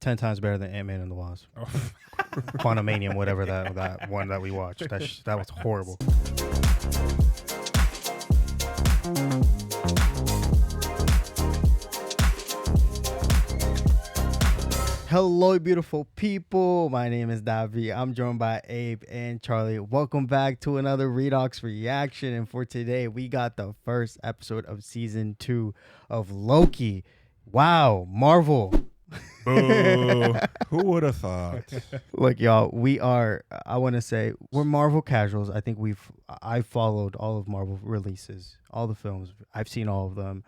10 times better than Ant-Man and the Wasp. Oh. Quantumanium, whatever that one that we watched. That was horrible. Hello, beautiful people. My name is Davi. I'm joined by Abe and Charlie. Welcome back to another Redox reaction. And for today, we got the first episode of season 2 of Loki. Wow, Marvel. Boo. Who would have thought? Look, y'all, I want to say we're Marvel casuals. I think I followed all of Marvel releases, all the films. I've seen all of them,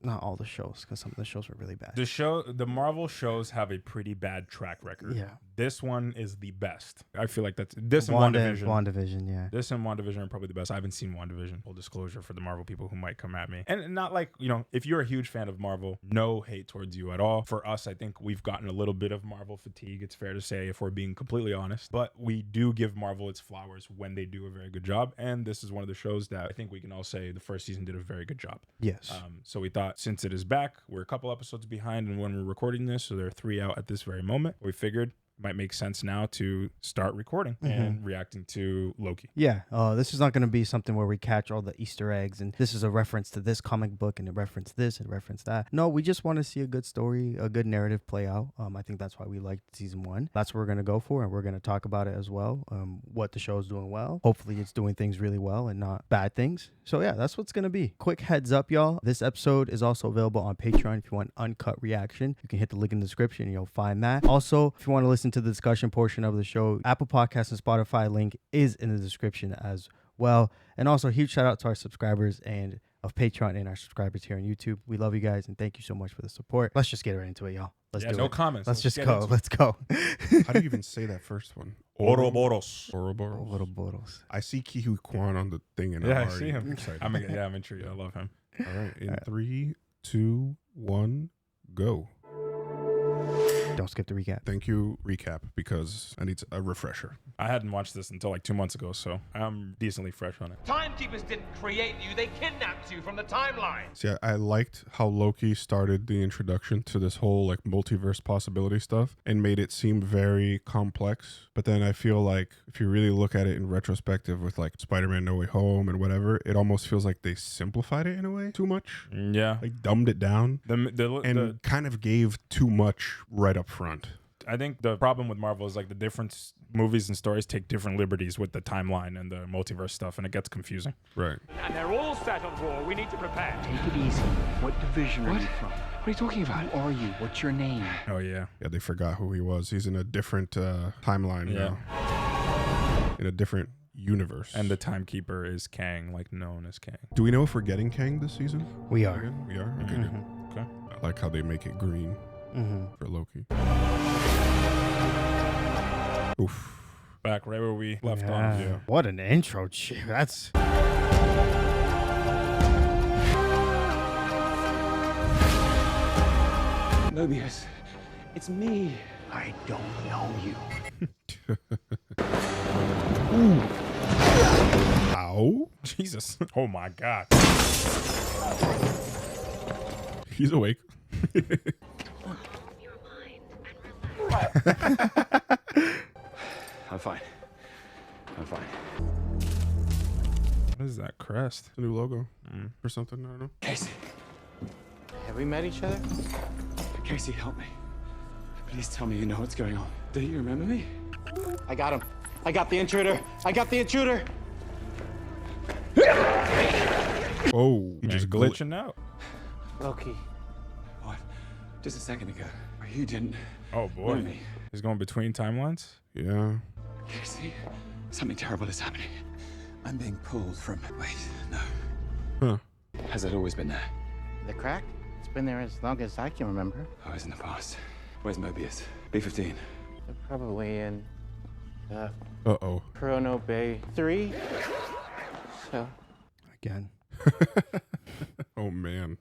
not all the shows, because some of the shows were really bad. The Marvel shows have a pretty bad track record. Yeah. This one is the best. I feel like that's this and WandaVision. WandaVision. Yeah. This and WandaVision are probably the best. I haven't seen WandaVision. Full disclosure for the Marvel people who might come at me. And not like, if you're a huge fan of Marvel, no hate towards you at all. For us, I think we've gotten a little bit of Marvel fatigue. It's fair to say, if we're being completely honest. But we do give Marvel its flowers when they do a very good job. And this is one of the shows that I think we can all say the first season did a very good job. Yes. So we thought, since it is back, we're a couple episodes behind and when we're recording this, so there are 3 out at this very moment. We figured it might make sense now to start recording and reacting to Loki. Yeah, this is not going to be something where we catch all the Easter eggs and this is a reference to this comic book and a reference this and reference that. No, we just want to see a good story, a good narrative play out. I think that's why we liked season 1. That's what we're going to go for, and we're going to talk about it as well. What the show is doing well. Hopefully it's doing things really well and not bad things. So yeah, that's what's going to be. Quick heads up, y'all. This episode is also available on Patreon. If you want uncut reaction, you can hit the link in the description and you'll find that. Also, if you want to listen to the discussion portion of the show, Apple Podcasts and Spotify link is in the description as well. And also, huge shout out to our subscribers and of Patreon and our subscribers here on YouTube. We love you guys and thank you so much for the support. Let's just get right into it, y'all. Let's do no it. comments. Let's just go. Let's go. How do you even say that first one? Ouroboros. Ouroboros. Ouroboros. I see Kihu Kwan on the thing, and Yeah, I'm I see already him. excited. I'm intrigued. I love him. All right, in 3, 2, 1, go. Don't skip the recap. Thank you, recap, because I need a refresher. I hadn't watched this until like 2 months ago, so I'm decently fresh on it. Timekeepers didn't create you, they kidnapped you from the timeline. See, I liked how Loki started the introduction to this whole like multiverse possibility stuff and made it seem very complex. But then I feel like if you really look at it in retrospective with like Spider-Man No Way Home and whatever, it almost feels like they simplified it in a way too much. Yeah. Like dumbed it down and kind of gave too much right up front. I think the problem with Marvel is like the different movies and stories take different liberties with the timeline and the multiverse stuff, and it gets confusing. Right. And they're all set on war, we need to prepare. Take it easy. What division are you from? What are you talking about? Who are you? What's your name? Oh, yeah. Yeah, they forgot who he was. He's in a different timeline now. In a different universe. And the timekeeper is Kang, like known as Kang. Do we know if we're getting Kang this season? We are. We are? Okay, good. Okay. I like how they make it green for Loki. Oof. Back right where we left off. Yeah. What an intro. That's... Mobius, it's me. I don't know you. Ow. Jesus. Oh, my God. He's awake. I'm fine. I'm fine. What is that crest? A new logo or something. I don't know. Casey. Have we met each other? Casey, help me. Please tell me you know what's going on. Do you remember me? I got him. I got the intruder. I got the intruder. Oh, he Man, just glitching out. Loki. What? Just a second ago. You didn't Oh, boy. know me. He's going between timelines? Yeah. Casey, something terrible is happening. I'm being pulled from... Wait, no. Huh. Has it always been there? The crack? It's been there as long as I can remember. Oh, it's in the past. Where's Mobius? B-15. They're probably in Uh-oh. Chrono Bay 3. So, Again. Oh, man.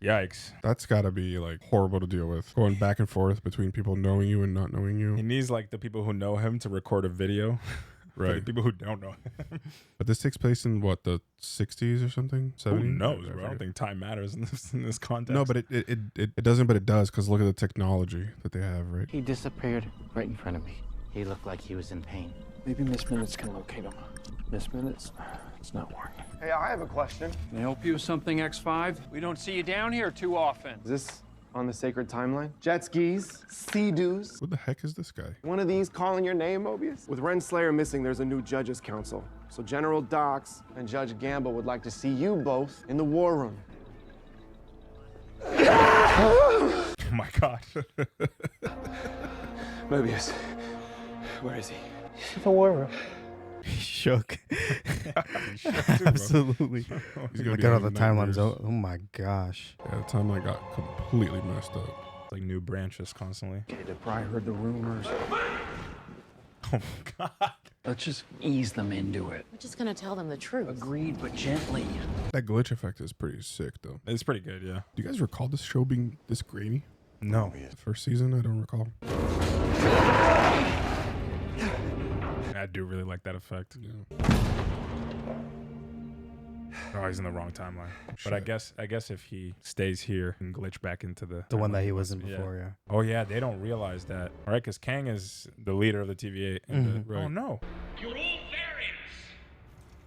Yikes. That's got to be like horrible to deal with. Going back and forth between people knowing you and not knowing He you. needs like the people who know him to record a video For the Right. people who don't know. But this takes place in what, the 60s or something? 70s? Who knows, I bro? I forget. don't think time matters in this context. No, but it doesn't, but it does, because look at the technology that they have, right? He disappeared right in front of me. He looked like he was in pain. Maybe Miss Minutes can locate him. Miss Minutes? It's not working. Hey, I have a question. Can I help you with something, X5? We don't see you down here too often. Is this on the sacred timeline? Jet skis, sea-doos. What the heck is this guy? One of these calling your name, Mobius? With Renslayer missing, there's a new judges council. So General Dox and Judge Gamble would like to see you both in the war room. Oh my God. Mobius, where is he? The war room. He shook. He's shook too, bro. Absolutely. He's gonna Look be at all having the timelines. nightmares. Oh my gosh. Yeah, the timeline got completely messed up. Like new branches constantly. Okay, the probably heard the rumors. Oh my God. Let's just ease them into it. We're just gonna tell them the truth. Agreed, but gently. That glitch effect is pretty sick, though. It's pretty good, yeah. Do you guys recall this show being this grainy? No. The first season, I don't recall. I do really like that effect. Yeah. Oh, he's in the wrong timeline. But I guess if he stays here and glitch back into the The one that timeline he was in yeah. before, yeah. Oh yeah, they don't realize that, all right? Because Kang is the leader of the TVA. And Right. Oh no, You're all variants.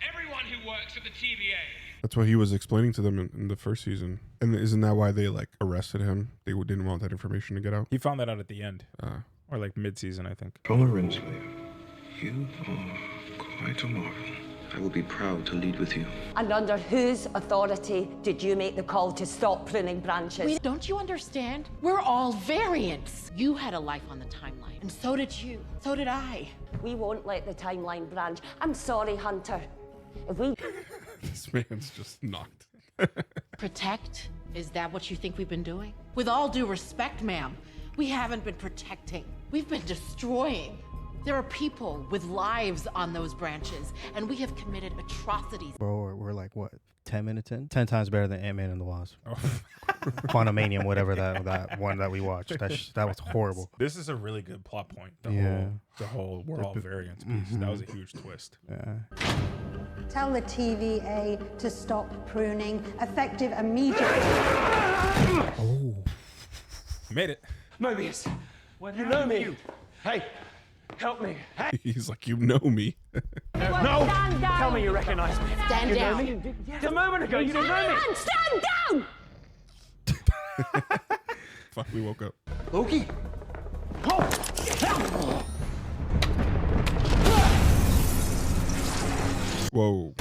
Everyone who works at the TVA. That's what he was explaining to them in the first season. And isn't that why they like arrested him? They didn't want that information to get out. he found that out at the end, Uh, or like mid-season, I think. Colonel Renslayer, you are quite a marvel. I will be proud to lead with you. And under whose authority did you make the call to stop pruning branches? Don't you understand? We're all variants. You had a life on the timeline, and so did you. So did I. We won't let the timeline branch. I'm sorry, Hunter. If we this man's just knocked. Protect? Is that what you think we've been doing? With all due respect, ma'am, we haven't been protecting. We've been destroying. There are people with lives on those branches, and we have committed atrocities. Bro, we're like, what, 10 minutes in? 10 times better than Ant-Man and the Wasp. Oh. Quantumanium, whatever that one that we watched. That was horrible. This is a really good plot point. Yeah. The whole we're all variants piece. That was a huge twist. Yeah. Tell the TVA to stop pruning, effective immediately. Oh. Made it. Mobius, you know me. Hey, help me. Hey. He's like, you know me. No! Tell me you recognize me. Stand You know down. me? Just a moment ago, you didn't know me. stand down! Fuck, we woke up. Loki! Oh! Whoa.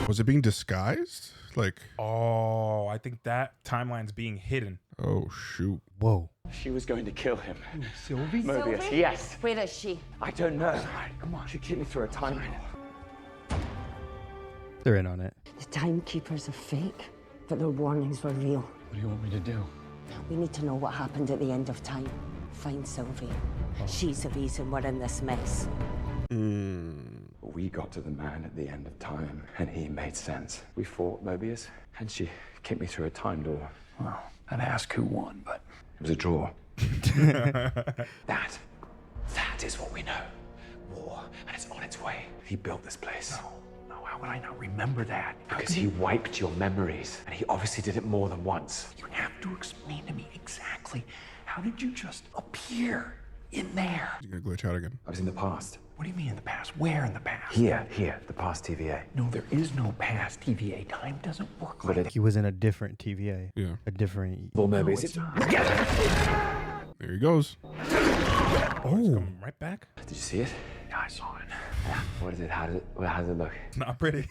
Was it being disguised? Like, Oh, I think that timeline's being hidden. oh, shoot. Whoa. She was going to kill him. Sylvie? Mobius, Sylvie? yes. Where is she? I don't know. Come on. She keep me through a timeline. They're in on it. The timekeepers are fake, but their warnings were real. What do you want me to do? We need to know what happened at the end of time. Find Sylvie. She's the reason we're in this mess. We got to the man at the end of time, and he made sense. We fought Mobius, and she kicked me through a time door. Well, I'd ask who won, but It was a draw. That is what we know. War, and it's on its way. He built this place. no, how would I not remember that? Because he wiped your memories, and he obviously did it more than once. You have to explain to me exactly how did you just appear in there? He's gonna glitch out again. I was in the past. What do you mean in the past? Where in the past? Here, the past TVA. No, there is no past TVA. Time doesn't work like that. He was in a different TVA. Yeah. A different. Well, No, Mobius, it's not. There he goes. Oh, it's coming right back. Did you see it? Yeah, I saw it. What is it? How does it look? It's not pretty.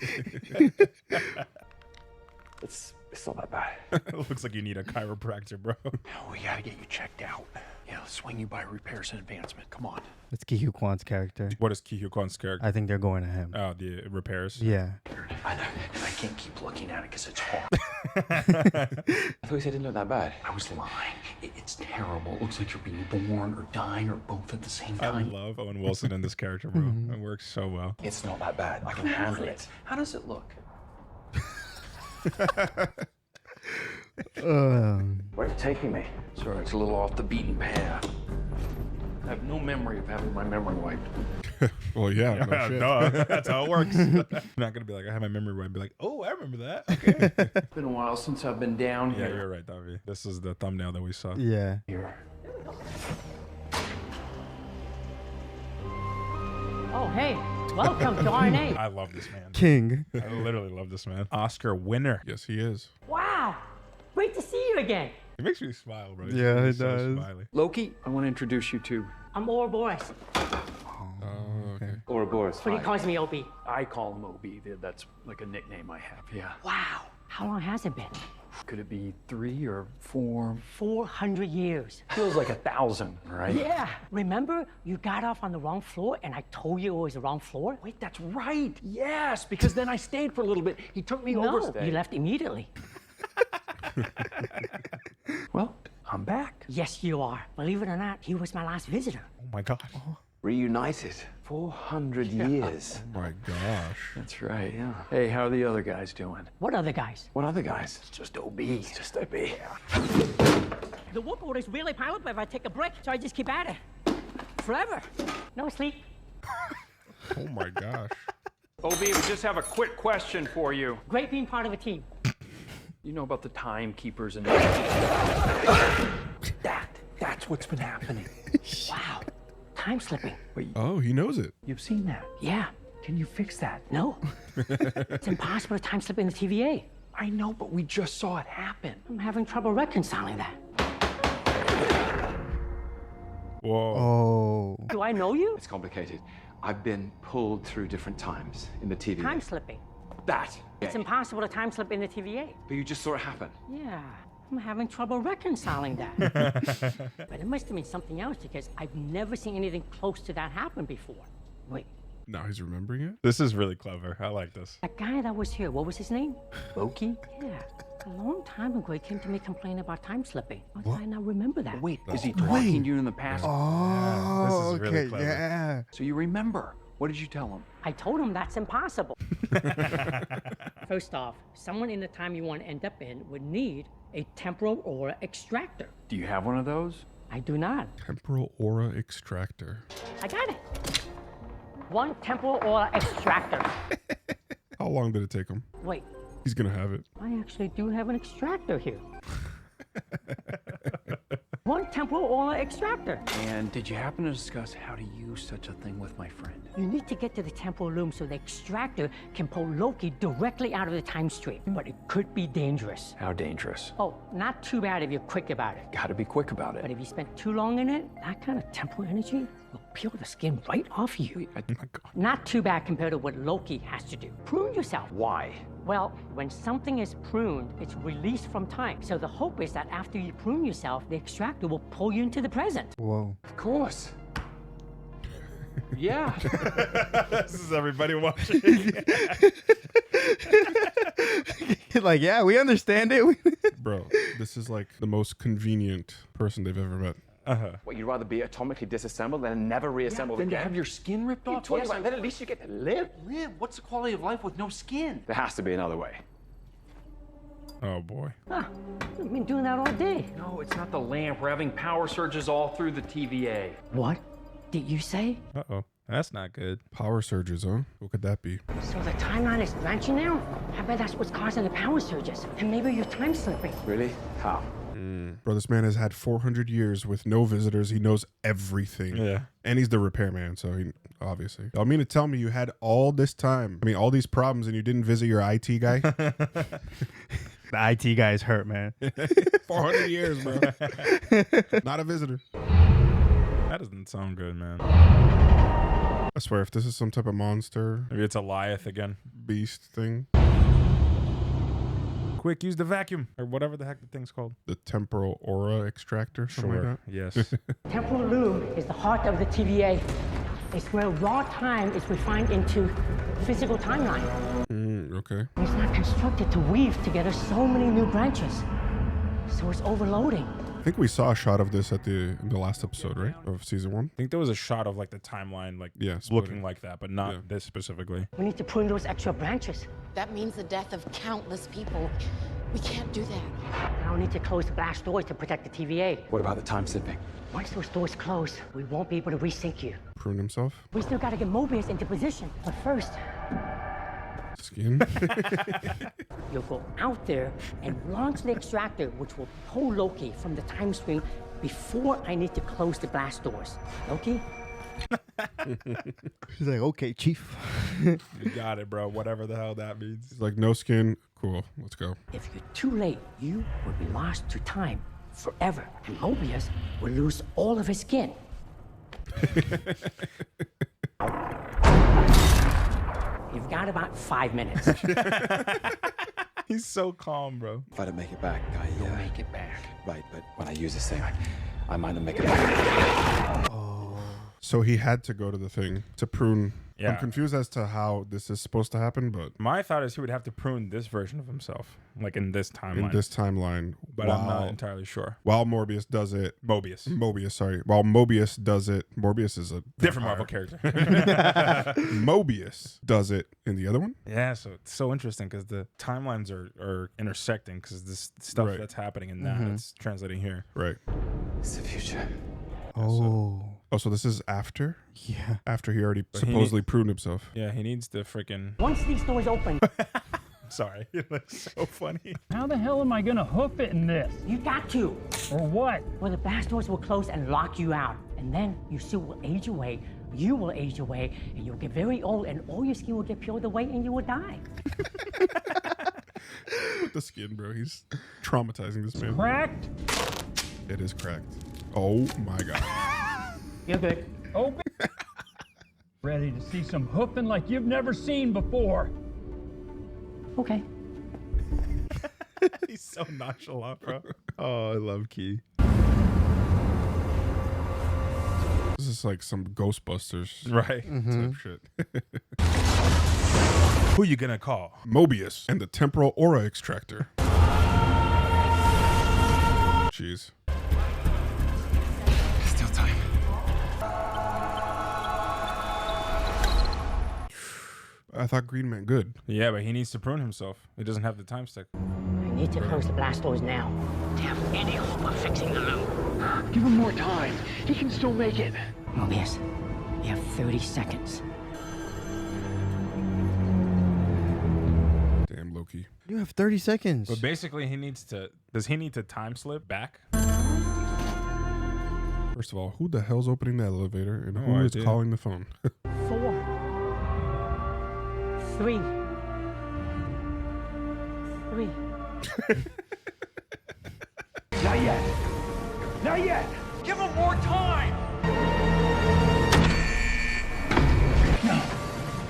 It's not that bad. It looks like you need a chiropractor, bro. Oh, we gotta get you checked out. Yeah, let's swing you by repairs and advancement. Come on. That's Ki Hu Kwan's character. What is Ki Hu Kwan's character? I think they're going to him. Oh, the repairs. Yeah. I know. And I can't keep looking at it because it's hard. I thought you said it didn't look that bad. I was lying. It's terrible. It looks like you're being born or dying or both at the same I time. love Owen Wilson in this character, bro. It works so well. It's not that bad. I can handle it. How does it look? Where are you taking me? Sorry, it's a little off the beaten path. I have no memory of having my memory wiped. Well, yeah, no shit. Duh. That's how it works. You're not gonna be like, I have my memory right. Be like, oh, I remember that. Okay. It's been a while since I've been down Yeah, here. you're right, Davi. This is the thumbnail that we saw. Yeah. Here. Oh, hey, welcome to RNA. I love this man. King. I literally love this man. Oscar winner. Yes, he is. Wow, great to see you again. It makes me smile, bro. Yeah, He's it does. So smiley. Loki, I want to introduce you to. I'm Ouroboros, Oh, okay. Ouroboros. but he calls me OB. I call him Obi. That's like a nickname I have. Yeah. Wow, how long has it been? Could it be 3 or 4? 400 years. Feels like 1,000, right? Yeah, remember you got off on the wrong floor and I told you it was the wrong floor? Wait, that's right. Yes, because then I stayed for a little bit. He took me over. No, you left immediately. Well, I'm back. Yes, you are. Believe it or not, he was my last visitor. Oh my god. Reunited. 400 years. Oh my gosh. That's right, yeah. Hey, how are the other guys doing? What other guys? What other guys? It's just OB. It's just OB. The work order is really pile up if I take a break, so I just keep at it. Forever. No sleep. Oh my gosh. OB, we just have a quick question for you. Great being part of a team. You know about the timekeepers and that's what's been happening. Wow, time slipping. Wait, Oh, he knows it. you've seen that? Yeah, Can you fix that? no. It's impossible to time slip in the TVA. I know, but we just saw it happen. I'm having trouble reconciling that. Whoa. Oh. Do I know you? It's complicated. I've been pulled through different times in the TV. Time slipping. That. It's impossible to time slip in the TVA. But you just saw it happen. Yeah, I'm having trouble reconciling that. But it must have been something else because I've never seen anything close to that happen before. Wait, Now he's remembering it? This is really clever. I like this. that guy that was here, what was his name? Loki? Yeah, a long time ago he came to me complaining about time slipping. How did I not remember that? Wait, is he talking to you in the past? Oh, This is really okay. clever. Yeah. So you remember. What did you tell him? I told him that's impossible. First off, someone in the time you want to end up in would need a temporal aura extractor. Do you have one of those? I do not. Temporal aura extractor. I got it. One temporal aura extractor. How long did it take him? Wait, He's gonna have it. I actually do have an extractor here. One temporal aura extractor. And did you happen to discuss how to use such a thing with my friend? You need to get to the temporal loom so the extractor can pull Loki directly out of the time stream. But it could be dangerous. How dangerous? Oh, not too bad if you're quick about it. Gotta be quick about But it. if you spend too long in it, that kind of temporal energy will peel the skin right off you. Not too bad compared to what Loki has to do. Prune yourself. Why? Well, when something is pruned, it's released from time. So the hope is that after you prune yourself, the extractor will pull you into the present. Whoa. Of course. Yeah. This is everybody watching. Like, yeah, we understand it. Bro, this is like the most convenient person they've ever met. What, you'd rather be atomically disassembled than never reassembled Then to again? have your skin ripped off? Yes, and then at least you get to live. Live? What's the quality of life with no skin? There has to be another way. Oh boy. Ah, I've been doing that all day. No, it's not the lamp. We're having power surges all through the TVA. What did you say? Uh-oh. That's not good. Power surges, huh? What could that be? So the timeline is branching now? I bet that's what's causing the power surges. And maybe you're time slipping. Really? How? Bro, this man has had 400 years with no visitors. He knows everything. Yeah. And he's the repairman, so he obviously. I mean to tell me you had all this time. I mean, all these problems and you didn't visit your IT guy? The IT guy's hurt, man. 400 years, bro. Not a visitor. That doesn't sound good, man. I swear, if this is some type of monster, Maybe it's a Goliath again. beast thing, Quick, use the vacuum or whatever the heck the thing's called. the temporal aura extractor, something like that. Yes. Temporal loom is the heart of the TVA. It's where raw time is refined into physical timeline. Okay. It's not constructed to weave together so many new branches. So it's overloading. I think we saw a shot of this in the last episode, right? Of season 1. I think there was a shot of like the timeline, like splitting. looking like that, but not this specifically. We need to prune those extra branches. That means the death of countless people. We can't do that. I don't need to close the blast doors to protect the TVA. What about the time slipping? Once those doors close, we won't be able to resync you. Prune himself. We still gotta get Mobius into position. But first, Skin. you'll go out there and launch the extractor, which will pull Loki from the time stream before I need to close the blast doors. Loki? He's like, okay, chief. You got it, bro. Whatever the hell that means. He's like, no skin. Cool. Let's go. If you're too late, you will be lost to time forever. And Mobius will lose all of his skin. You've got about 5 minutes. He's so calm, bro. If I don't make it back, You'll make it back. Right, but when I use this thing, I might not make it back. So he had to go to the thing to prune. Yeah. I'm confused as to how this is supposed to happen, but My thought is he would have to prune this version of himself, like in this timeline. in this timeline, but I'm not entirely sure. While Morbius does it, Mobius. Sorry. While Mobius does it, Morbius is a Different vampire. Marvel character. Mobius does it in the other one. Yeah, so it's so interesting because the timelines are intersecting because this stuff Right. that's happening in that it's translating here. Right. It's the future. Oh. Oh, so this is after? Yeah. After he already But he supposedly pruned himself. Yeah, he needs to freaking. Once these doors open, Sorry, it looks so funny. How the hell am I gonna hoof it in this? you got to. Or what? Well, the blast doors will close and lock you out. And then your suit will age away, you will age away, and you'll get very old, and all your skin will get peeled away, and you will die. With the skin, bro. He's traumatizing this man. Cracked? It is cracked. Oh my god. You're good. Open? Ready to see some hoofing like you've never seen before. Okay. He's so nonchalant, bro. Oh, I love Key. This is like some Ghostbusters Right. type shit. Who you gonna call? Mobius and the temporal aura extractor. Jeez. Still time. I thought green meant good. Yeah, but he needs to prune himself. He doesn't have the time stick. I need to close the blast doors now to have any hope of fixing the loop. Give him more time. He can still make it. Mobius, you have 30 seconds. Damn, Loki. You have 30 seconds. But basically, he needs to. Does he need to time slip back? First of all, who the hell's opening the elevator and No who is idea. calling the phone? 4, 3, 3. Not yet. Not yet. Give him more time.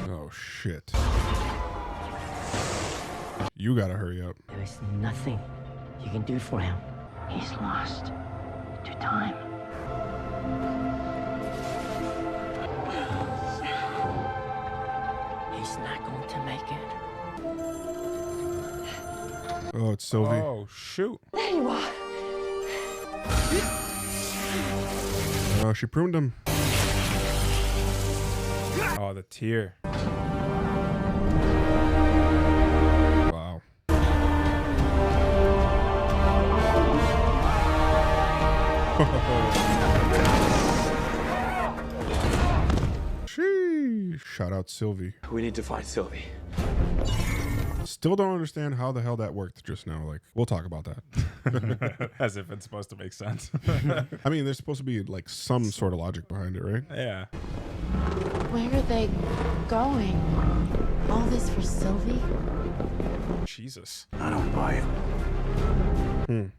Oh shit. You gotta hurry up. There is nothing you can do for him. He's lost to time. He's not going to make it. Oh, it's Sylvie. Oh, shoot. There you are. Oh, she pruned him. Oh, the tear. Wow. Sheesh. Shout out Sylvie. We need to find Sylvie. Still don't understand how the hell that worked just now. Like, we'll talk about that. As if it's supposed to make sense. I mean, there's supposed to be like some sort of logic behind it, right? Yeah. Where are they going? All this for Sylvie? Jesus. I don't buy it. There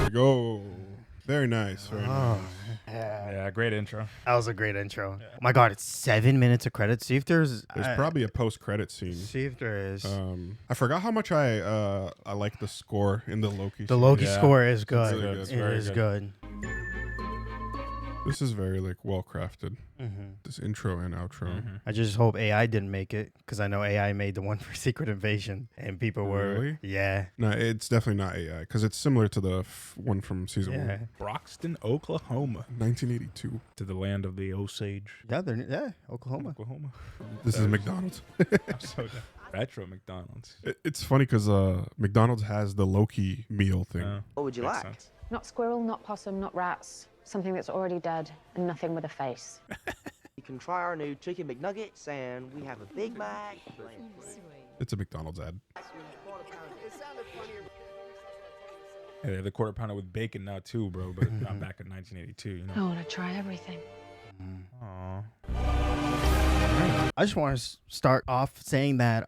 we go. Very nice. Very nice. Yeah, great intro. That was a great intro. Oh my God, it's 7 minutes of credits. See if there's Probably a post-credit scene. See if there is. I forgot how much I like the score in the Loki. The Loki Yeah. score is good. really good. It's It very is good. good. This is very like well crafted. Mm-hmm. This intro and outro. I just hope AI didn't make it because I know AI made the one for Secret Invasion and people were Really? yeah. No, it's definitely not AI because it's similar to the one from season Yeah. 1, Broxton, Oklahoma. 1982. To the land of the Osage. Yeah, they're Oklahoma. Oklahoma. This is McDonald's. I'm so done. Retro McDonald's. It's funny because McDonald's has the Loki meal thing. What would you Makes like? sense. Not squirrel, not possum, not rats. Something that's already dead and nothing with a face. You can try our new chicken McNuggets, and we have a Big Mac. It's a McDonald's ad. Yeah, they have the quarter pounder with bacon now too, bro. But not back in 1982. You know. I want to try everything. Aw. I just want to start off saying that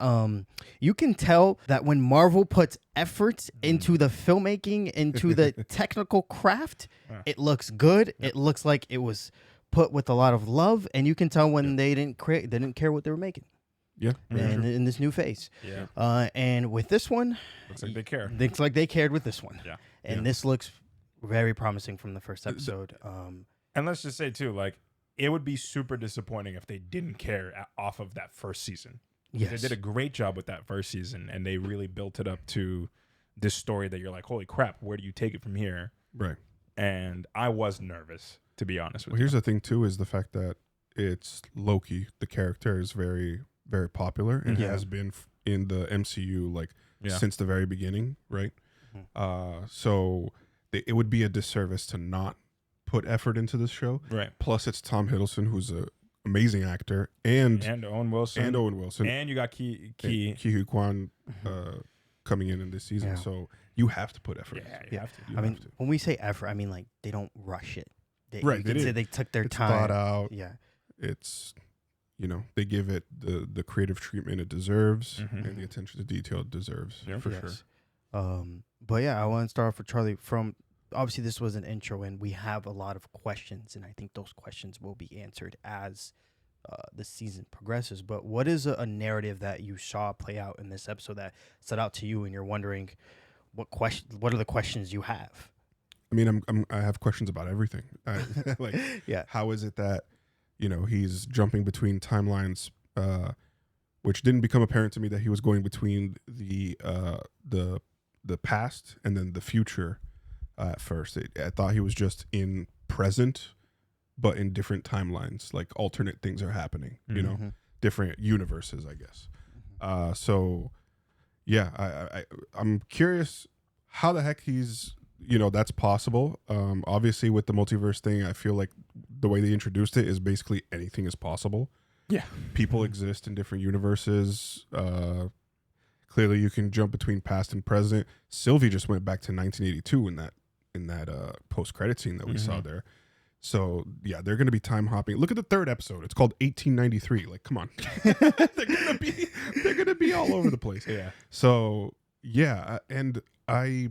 you can tell that when Marvel puts efforts into the filmmaking, into the technical craft, it looks good. It looks like it was put with a lot of love, and you can tell when they didn't care what they were making. Yeah, in this new phase. Yeah. And with this one, Looks like they care. looks like they cared with this one. Yeah. And this looks very promising from the first episode. And let's just say too, like, it would be super disappointing if they didn't care off of that first season. Yes. They did a great job with that first season, and they really built it up to this story that you're like, holy crap, where do you take it from here? Right. And I was nervous, to be honest with Well, you. here's the thing too: is the fact that it's Loki. The character is very, very popular and has been in the MCU like since the very beginning, right? So it would be a disservice to not put effort into this show. Right. Plus, it's Tom Hiddleston, who's an amazing actor, and Owen Wilson. And you got Ki Hu Kwan coming in this season. Yeah. So you have to put effort. Yeah, you have to. I mean, when we say effort, I mean like they don't rush it. Right. You can say they took their it's time. thought out. Yeah. It's, they give it the creative treatment it deserves and the attention to detail it deserves. Yeah, for yes. sure. But yeah, I want to start off with Charlie. From obviously this was an intro, and we have a lot of questions, and I think those questions will be answered as the season progresses. But what is a narrative that you saw play out in this episode that stood out to you, and you're wondering what are the questions you have? I mean, I have questions about everything. Like, Yeah. how is it that he's jumping between timelines, which didn't become apparent to me that he was going between the past and then the future at first. I thought he was just in present, but in different timelines, like alternate things are happening. Different universes, I guess. So yeah, I'm curious how the heck he's. That's possible. Obviously, with the multiverse thing, I feel like the way they introduced it is basically anything is possible. Yeah. People exist in different universes. Clearly, you can jump between past and present. Sylvie just went back to 1982 in that post-credit scene that we saw there. So, yeah, they're going to be time hopping. Look at the third episode. It's called 1893. Like, come on. they're going to be all over the place. Yeah. So, yeah, and I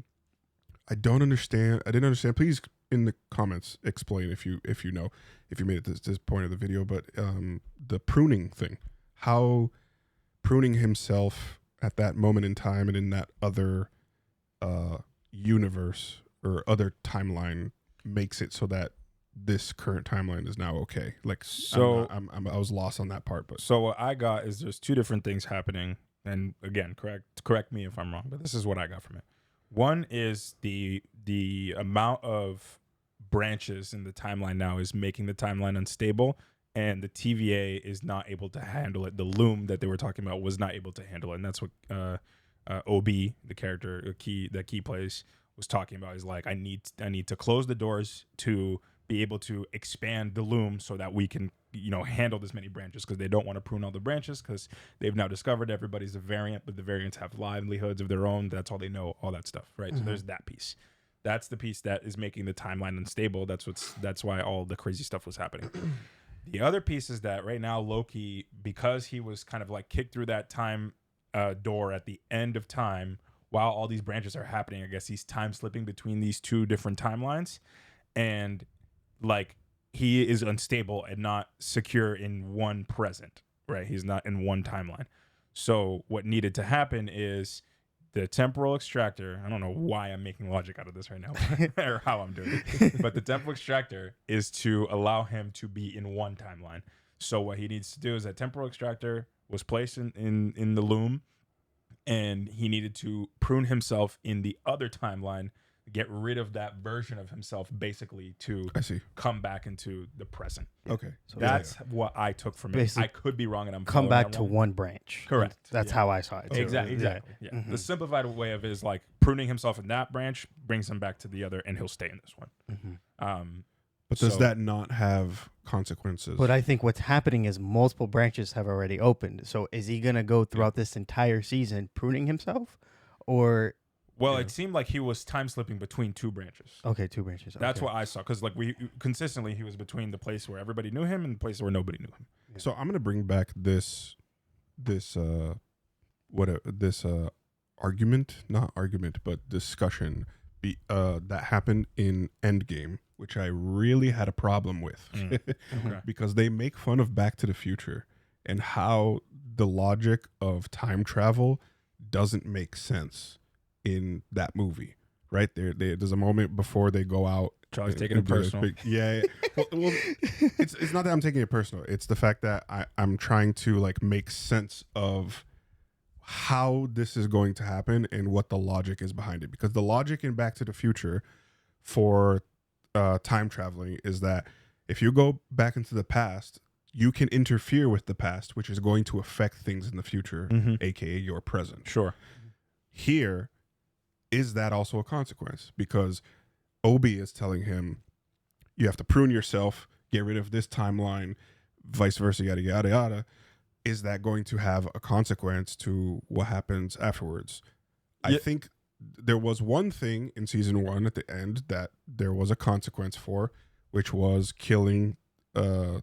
don't understand. I didn't understand. Please, in the comments, explain if you know, if you made it to this point of the video. But the pruning thing, how pruning himself at that moment in time and in that other universe or other timeline makes it so that this current timeline is now okay. Like, so, I was lost on that part. But so what I got is there's two different things happening, and again, correct me if I'm wrong, but this is what I got from it. One is the amount of branches in the timeline now is making the timeline unstable, and the TVA is not able to handle it. The loom that they were talking about was not able to handle it, and that's what OB, the character that Key plays, was talking about. Is like, I need to close the doors to be able to expand the loom so that we can handle this many branches, because they don't want to prune all the branches, because they've now discovered everybody's a variant, but the variants have livelihoods of their own. That's all they know, all that stuff, right? So there's that piece. That's the piece that is making the timeline unstable. That's why all the crazy stuff was happening. The other piece is that right now Loki, because he was kind of like kicked through that time door at the end of time, while all these branches are happening, I guess he's time slipping between these two different timelines, and like, he is unstable and not secure in one present, right? He's not in one timeline. So what needed to happen is the temporal extractor. I don't know why I'm making logic out of this right now or how I'm doing it, but the temporal extractor is to allow him to be in one timeline. So what he needs to do is that temporal extractor was placed in the loom, and he needed to prune himself in the other timeline get rid of that version of himself, basically to come back into the present. Okay, so that's what I took from it. Basically, I could be wrong, and I'm come back to wrong. one branch. Correct. That's how I saw it. Too. Exactly. Yeah. Mm-hmm. The simplified way of it is like pruning himself in that branch brings him back to the other, and he'll stay in this one. Mm-hmm. But does that not have consequences? But I think what's happening is multiple branches have already opened. So is he going to go throughout this entire season pruning himself, or? Well, it seemed like he was time slipping between two branches. Okay, two branches. That's what I saw, because like we consistently he was between the place where everybody knew him and the place where nobody knew him. Yeah. So I'm gonna bring back this argument, not argument, but discussion that happened in Endgame, which I really had a problem with because they make fun of Back to the Future and how the logic of time travel doesn't make sense in that movie, right? There's a moment before they go out. Charlie's taking it personal. Well, it's not that I'm taking it personal. It's the fact that I'm trying to like make sense of how this is going to happen and what the logic is behind it. Because the logic in Back to the Future for time traveling is that if you go back into the past, you can interfere with the past, which is going to affect things in the future, aka your present. Sure. Here, is that also a consequence? Because Obi is telling him, you have to prune yourself, get rid of this timeline, vice versa, yada, yada, yada. Is that going to have a consequence to what happens afterwards? I think there was one thing in season 1 at the end that there was a consequence for, which was killing that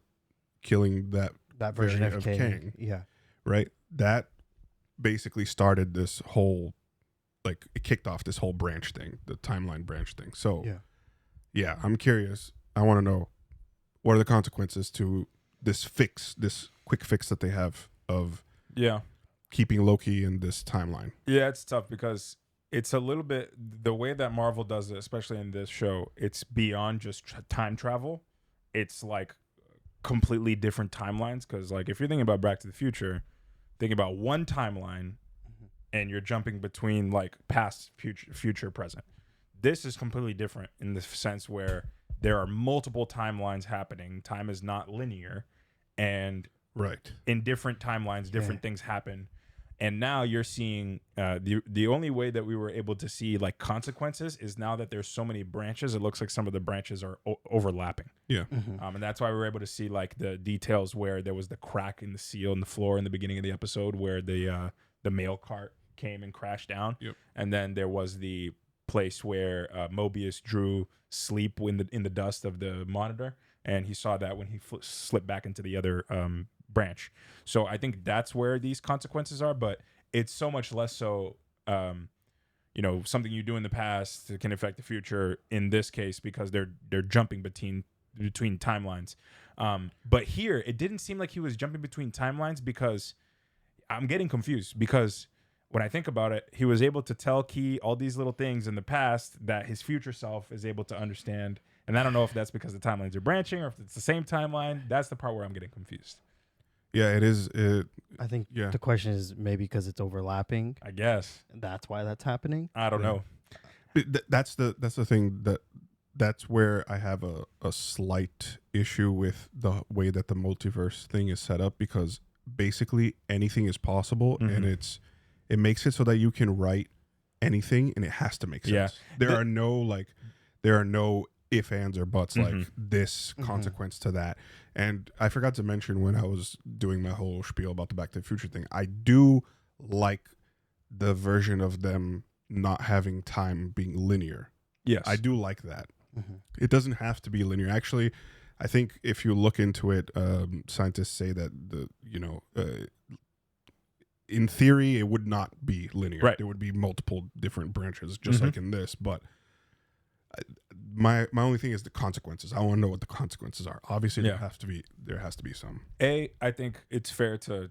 version of Kang. Yeah. Right? That basically started this whole, like, it kicked off this whole branch thing, the timeline branch thing. So, yeah, I'm curious. I want to know, what are the consequences to this quick fix that they have of keeping Loki in this timeline? Yeah, it's tough because it's a little bit, the way that Marvel does it, especially in this show, it's beyond just time travel. It's like completely different timelines, because like if you're thinking about Back to the Future, thinking about one timeline and you're jumping between like past, future, present. This is completely different in the sense where there are multiple timelines happening. Time is not linear, and in different timelines, different things happen. And now you're seeing the only way that we were able to see like consequences is now that there's so many branches. It looks like some of the branches are overlapping. Yeah. And that's why we were able to see like the details where there was the crack in the seal in the floor in the beginning of the episode where the mail cart came and crashed down. Yep. And then there was the place where Mobius drew sleep in the dust of the monitor, and he saw that when he slipped back into the other branch. So I think that's where these consequences are, but it's so much less so something you do in the past can affect the future in this case, because they're jumping between timelines. But here it didn't seem like he was jumping between timelines, because I'm getting confused, because when I think about it, he was able to tell Key all these little things in the past that his future self is able to understand. And I don't know if that's because the timelines are branching or if it's the same timeline. That's the part where I'm getting confused. Yeah, it is. I think the question is maybe because it's overlapping. I guess that's why that's happening. I don't know. That's the thing that's where I have a slight issue with the way that the multiverse thing is set up, because basically anything is possible, and it makes it so that you can write anything and it has to make sense. Yeah. There are no if, ands, or buts, like this consequence to that. And I forgot to mention when I was doing my whole spiel about the Back to the Future thing, I do like the version of them not having time being linear. Yes. I do like that. It doesn't have to be linear. Actually, I think if you look into it, scientists say that in theory, it would not be linear. Right. There would be multiple different branches, just like in this. But my only thing is the consequences. I want to know what the consequences are. Obviously, there has to be some. I think it's fair to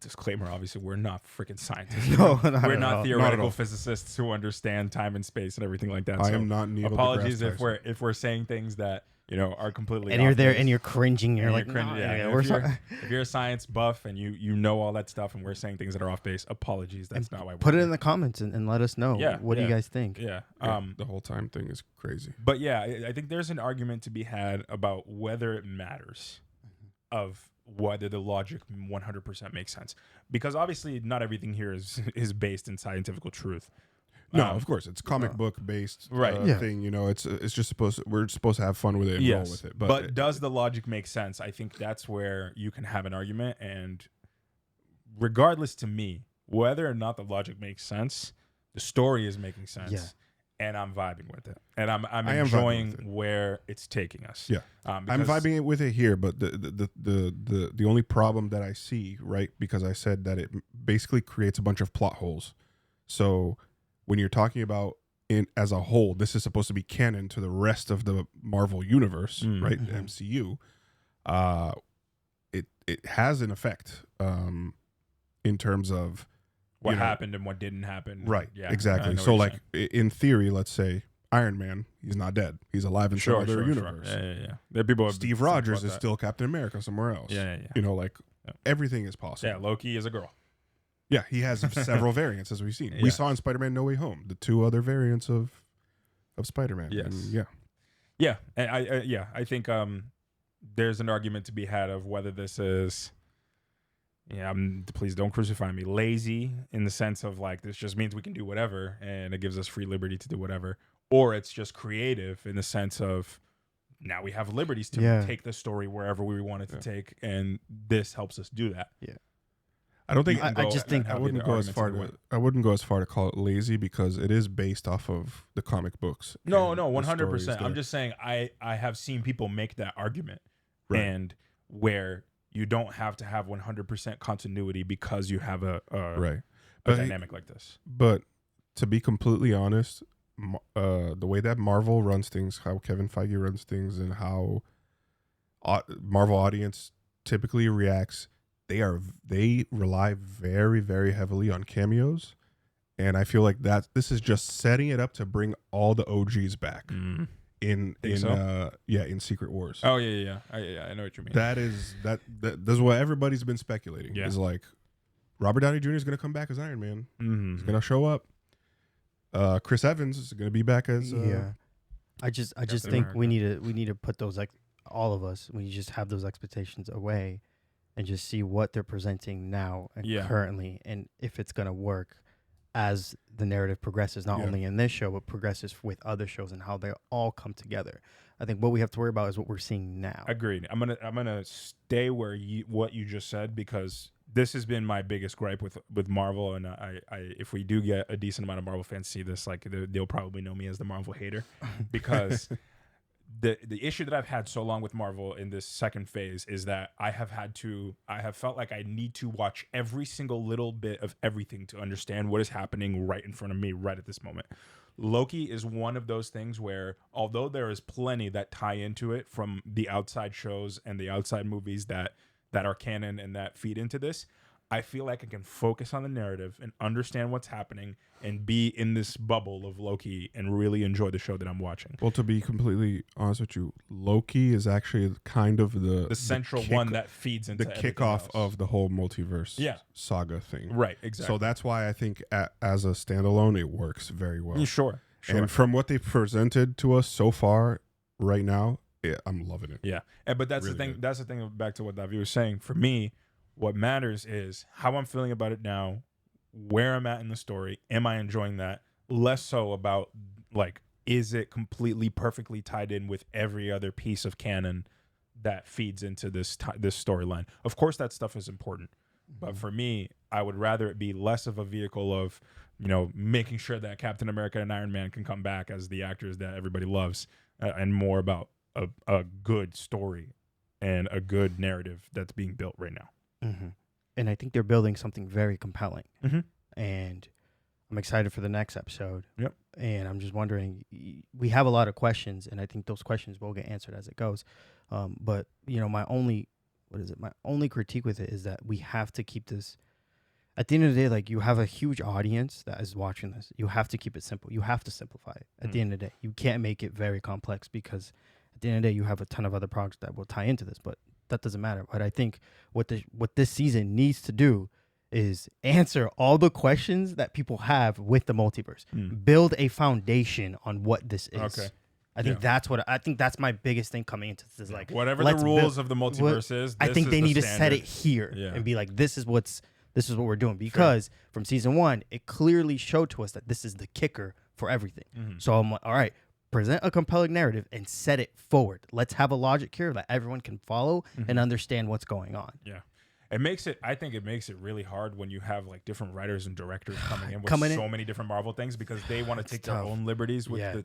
disclaimer. Obviously, we're not freaking scientists. No, we're not all. theoretical Not at all. physicists who understand time and space and everything like that. I So am not Neil apologies deGrasse if we're saying things that you know, are completely. And you're off there base. and you're cringing. You're And like, cringing, "No, yeah. yeah, And we're if, sorry." if you're a science buff and you know all that stuff, and we're saying things that are off base, apologies. That's not why. Put it here. in the comments and let us know. Yeah, What do you guys think? Yeah. The whole time thing is crazy. But yeah, I think there's an argument to be had about whether it matters of whether the logic 100% makes sense, because obviously not everything here is based in scientific truth. No, of course it's comic book based thing. You know, it's just we're supposed to have fun with it and roll with it. But does the logic make sense? I think that's where you can have an argument, and regardless to me, whether or not the logic makes sense, the story is making sense. Yeah. And I'm vibing with it, and I'm I am enjoying vibing with it. where it's taking us. Yeah, I'm vibing it with it here, but the only problem that I see, right, because I said that it basically creates a bunch of plot holes. So when you're talking about as a whole, this is supposed to be canon to the rest of the Marvel universe, right, the MCU. It has an effect in terms of what happened and what didn't happen. Right. Yeah. Exactly. So like in theory, let's say Iron Man, he's not dead. He's alive in some other universe. Yeah. There are people. Steve Rogers is still Captain America somewhere else. Yeah. You know, like everything is possible. Yeah. Loki is a girl. Yeah, he has several variants as we've seen. We saw in Spider-Man No Way Home the 2 other variants of Spider-Man. Yes. And yeah. And I think there's an argument to be had of whether this is. Yeah, please don't crucify me. Lazy in the sense of like this just means we can do whatever and it gives us free liberty to do whatever, or it's just creative in the sense of now we have liberties to take the story wherever we want it to take, and this helps us do that. Yeah, I don't think I just think I wouldn't go as far to call it lazy because it is based off of the comic books. No, 100%. I'm just saying I have seen people make that argument, and where you don't have to have 100% continuity because you have a dynamic like this. But to be completely honest, the way that Marvel runs things, how Kevin Feige runs things, and how Marvel audience typically reacts, they rely very, very heavily on cameos, and I feel like this is just setting it up to bring all the OGs back. In Secret Wars. Oh yeah. I know what you mean. That's what everybody's been speculating. Yeah. Is like Robert Downey Jr. is going to come back as Iron Man. Mm-hmm. He's going to show up. Chris Evans is going to be back as I just think we need to put those, like, all of us, we just have those expectations away and just see what they're presenting now and currently, and if it's going to work as the narrative progresses, not only in this show, but progresses with other shows and how they all come together. I think what we have to worry about is what we're seeing now. Agreed. I'm gonna stay where what you just said, because this has been my biggest gripe with Marvel, and I if we do get a decent amount of Marvel fans see this, like they'll probably know me as the Marvel hater, because the issue that I've had so long with Marvel in this second phase is that I have felt like I need to watch every single little bit of everything to understand what is happening right in front of me right at this moment. Loki is one of those things where, although there is plenty that tie into it from the outside shows and the outside movies that are canon and that feed into this, I feel like I can focus on the narrative and understand what's happening and be in this bubble of Loki and really enjoy the show that I'm watching. Well, to be completely honest with you, Loki is actually kind of the central one that feeds into the kickoff of the whole multiverse saga thing. Right, exactly. So that's why I think as a standalone, it works very well. Sure. And from what they've presented to us so far right now, I'm loving it. Yeah. But that's really the thing. Good. That's the thing, back to what Davi was saying. For me, what matters is how I'm feeling about it now, where I'm at in the story. Am I enjoying that? Less so about, like, is it completely perfectly tied in with every other piece of canon that feeds into this storyline? Of course, that stuff is important. But for me, I would rather it be less of a vehicle of, making sure that Captain America and Iron Man can come back as the actors that everybody loves, and more about a good story and a good narrative that's being built right now. Mm-hmm. And I think they're building something very compelling. Mm-hmm. And I'm excited for the next episode. Yep. And I'm just wondering, we have a lot of questions, and I think those questions will get answered as it goes. But, my only critique with it is that we have to keep this, at the end of the day, like, you have a huge audience that is watching this. You have to keep it simple. You have to simplify it at the end of the day. You can't make it very complex, because at the end of the day, you have a ton of other projects that will tie into this, but that doesn't matter. But I think what this season needs to do is answer all the questions that people have with the multiverse. Build a foundation on what this is. Okay. I think that's my biggest thing coming into this. Is like, whatever the rules of the multiverse is, I think they need to standard. set it here Yeah. and be like, this is what we're doing, because from season 1, it clearly showed to us that this is the kicker for everything. So I'm like, all right, present a compelling narrative and set it forward. Let's have a logic here that everyone can follow and understand what's going on. Yeah. I think it makes it really hard when you have like different writers and directors coming in with so many different Marvel things, because they want to take their own liberties with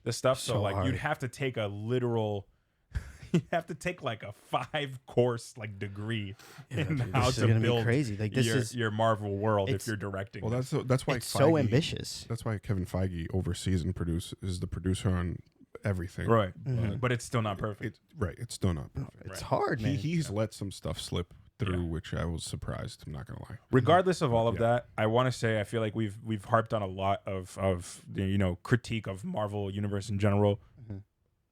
the stuff. So like hard. you'd have to take a literal, you have to take like a 5-course like degree in how to build crazy. Like this your Marvel world if you're directing. Well, that's why it's so ambitious. That's why Kevin Feige oversees and is the producer on everything. Right. But it's still not perfect. It's still not perfect. It's hard, man. He's let some stuff slip through, which I was surprised. I'm not gonna lie. Regardless of all of that, I want to say I feel like we've harped on a lot of critique of Marvel Universe in general.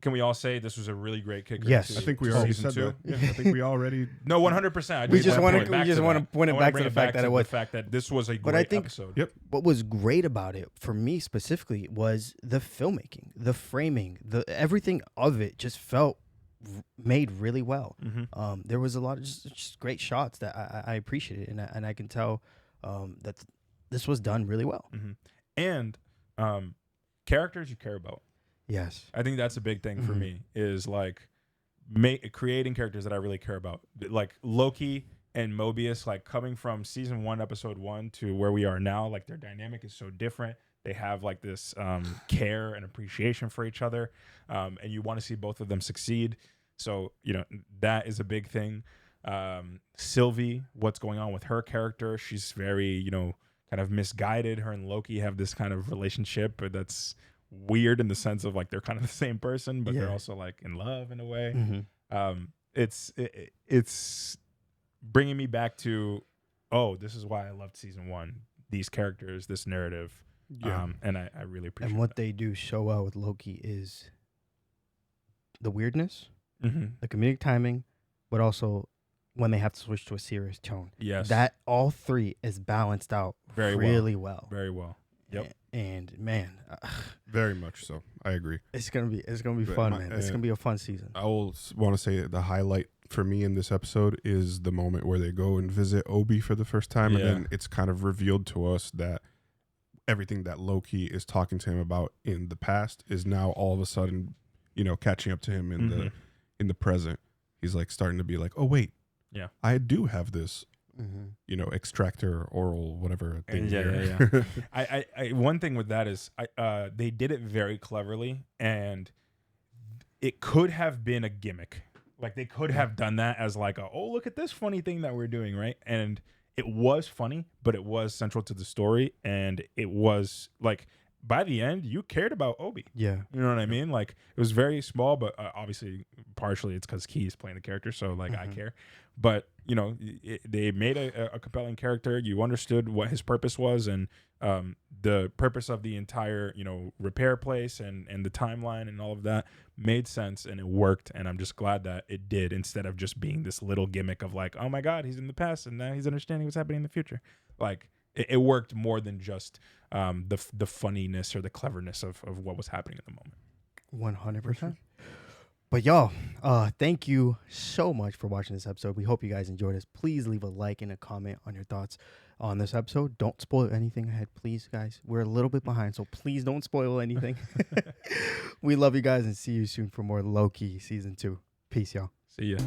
Can we all say this was a really great kicker? Yes, I think we already said that. Yeah, I think we already. No, 100%. We just want to point it back to the fact that it was the fact that this was a great but I think episode. What was great about it for me specifically was the filmmaking, the framing, everything of it just felt made really well. There was a lot of just great shots that I appreciated, and I can tell that this was done really well. And characters you care about. Yes, I think that's a big thing for me, is like creating characters that I really care about, like Loki and Mobius. Like coming from season 1, episode 1 to where we are now, like their dynamic is so different. They have like this care and appreciation for each other, and you want to see both of them succeed. So that is a big thing. Sylvie, what's going on with her character? She's very kind of misguided. Her and Loki have this kind of relationship that's weird in the sense of like they're kind of the same person, but they're also like in love in a way. It's bringing me back to, this is why I loved season 1. These characters, this narrative, and I really appreciate. And what they do so well with Loki is the weirdness, the comedic timing, but also when they have to switch to a serious tone. Yes, that all 3 is balanced out really well. Very well. Yep. And man, very much so. I agree. It's gonna be fun, man. It's gonna be a fun season. I will want to say that the highlight for me in this episode is the moment where they go and visit Obi for the first time, and then it's kind of revealed to us that everything that Loki is talking to him about in the past is now all of a sudden, catching up to him in the present. He's like starting to be like, oh wait, I do have this. Extractor, oral, whatever thing. Yeah. I one thing with that is they did it very cleverly, and it could have been a gimmick. Like they could have done that as like look at this funny thing that we're doing, right? And it was funny, but it was central to the story, and it was like by the end you cared about Obi. Yeah, you know what I mean? Like it was very small, but obviously partially it's because he's playing the character, so like I care. But they made a compelling character. You understood what his purpose was, and the purpose of the entire repair place and the timeline and all of that made sense, and it worked. And I'm just glad that it did, instead of just being this little gimmick of like, oh my God, he's in the past and now he's understanding what's happening in the future. Like it worked more than just the funniness or the cleverness of what was happening in the moment. 100%. But y'all, thank you so much for watching this episode. We hope you guys enjoyed this. Please leave a like and a comment on your thoughts on this episode. Don't spoil anything ahead, please, guys. We're a little bit behind, so please don't spoil anything. We love you guys and see you soon for more Loki Season 2. Peace, y'all. See ya.